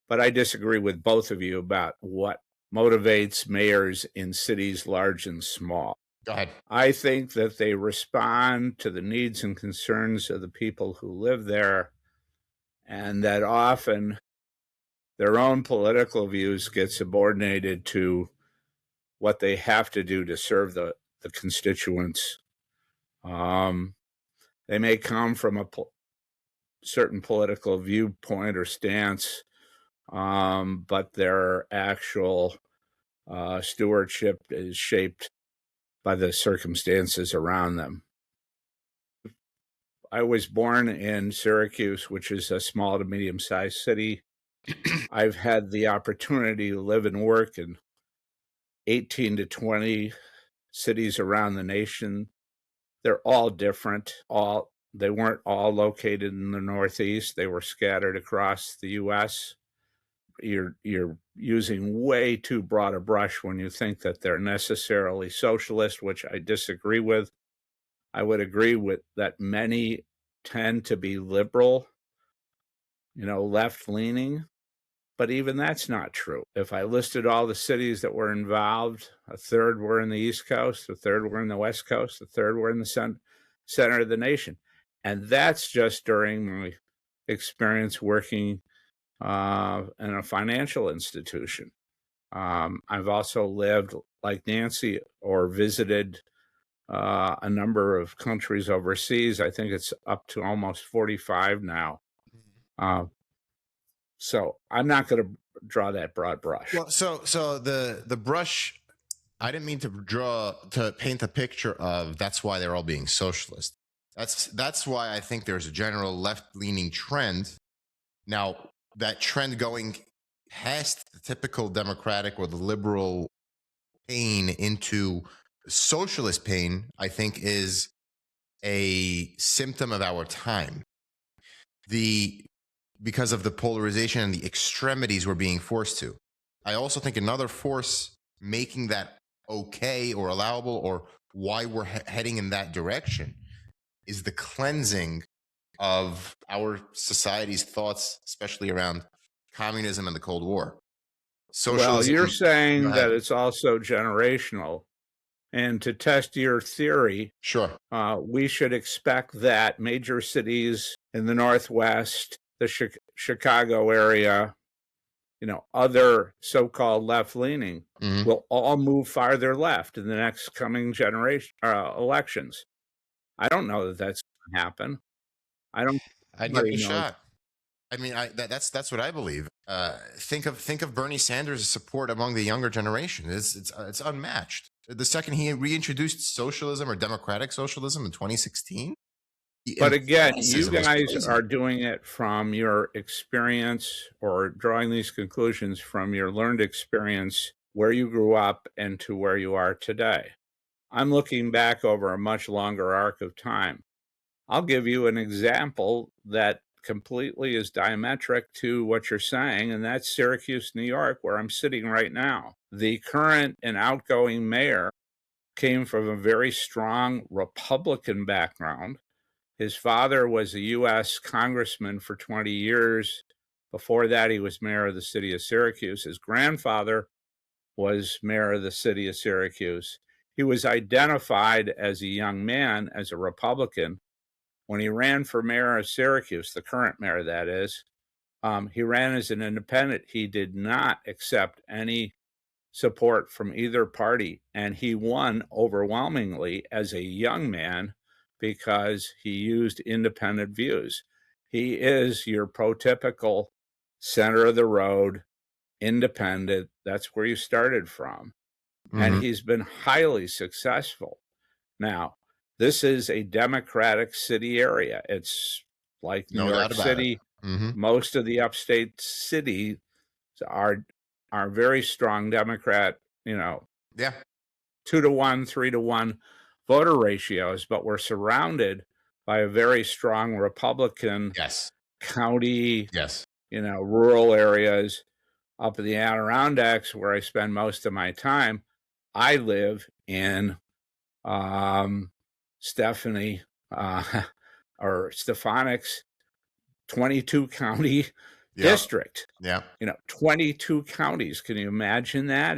but I disagree with both of you about what motivates mayors in cities large and small. Go ahead. I think that they respond to the needs and concerns of the people who live there, and that often their own political views get subordinated to what they have to do to serve the constituents. They may come from a certain political viewpoint or stance, but their actual stewardship is shaped by the circumstances around them. I was born in Syracuse, which is a small to medium-sized city. I've had the opportunity to live and work in 18 to 20 cities around the nation. They're all different. They weren't all located in the Northeast. They were scattered across the U.S. You're using way too broad a brush when you think that they're necessarily socialist, which I disagree with. I would agree with that many tend to be liberal, left-leaning, but even that's not true. If I listed all the cities that were involved, a third were in the East Coast, a third were in the West Coast, a third were in the center of the nation. And that's just during my experience working in a financial institution. I've also lived, like Nancy, or visited a number of countries overseas. I think it's up to almost 45 now. So I'm not going to draw that broad brush. Well, so the brush, I didn't mean to paint a picture of that's why they're all being socialist. That's why I think there's a general left-leaning trend. Now, that trend going past the typical democratic or the liberal pain into socialist pain, I think, is a symptom of our time. Because of the polarization and the extremities we're being forced to. I also think another force making that okay or allowable, or why we're heading in that direction, is the cleansing of our society's thoughts, especially around communism and the Cold War. Socialism, well, you're saying that it's also generational. And to test your theory, sure, we should expect that major cities in the Northwest, the Chicago area, other so-called left-leaning, will all move farther left in the next coming generation elections. I don't know that that's going to happen. I'd give it a shot. I mean, that's what I believe. Think of Bernie Sanders' support among the younger generation. It's unmatched. The second he reintroduced socialism or democratic socialism in 2016. But again, you guys are doing it from your experience, or drawing these conclusions from your learned experience where you grew up and to where you are today. I'm looking back over a much longer arc of time. I'll give you an example that completely is diametric to what you're saying, and that's Syracuse, New York, where I'm sitting right now. The current and outgoing mayor came from a very strong Republican background. His father was a U.S. congressman for 20 years. Before that, he was mayor of the city of Syracuse. His grandfather was mayor of the city of Syracuse. He was identified as a young man as a Republican. When he ran for mayor of Syracuse, the current mayor, that is, he ran as an independent. He did not accept any support from either party, and he won overwhelmingly as a young man because he used independent views. He is your prototypical center of the road, independent. That's where you started from. And he's been highly successful. Now, this is a democratic city area. It's like New York City. Most of the upstate cities are very strong Democrat, 2-to-1, 3-to-1 voter ratios, but we're surrounded by a very strong Republican county, rural areas. Up in the Adirondacks, where I spend most of my time, I live in Stephanics, 22 county Yep. district. Yeah. 22 counties. Can you imagine that?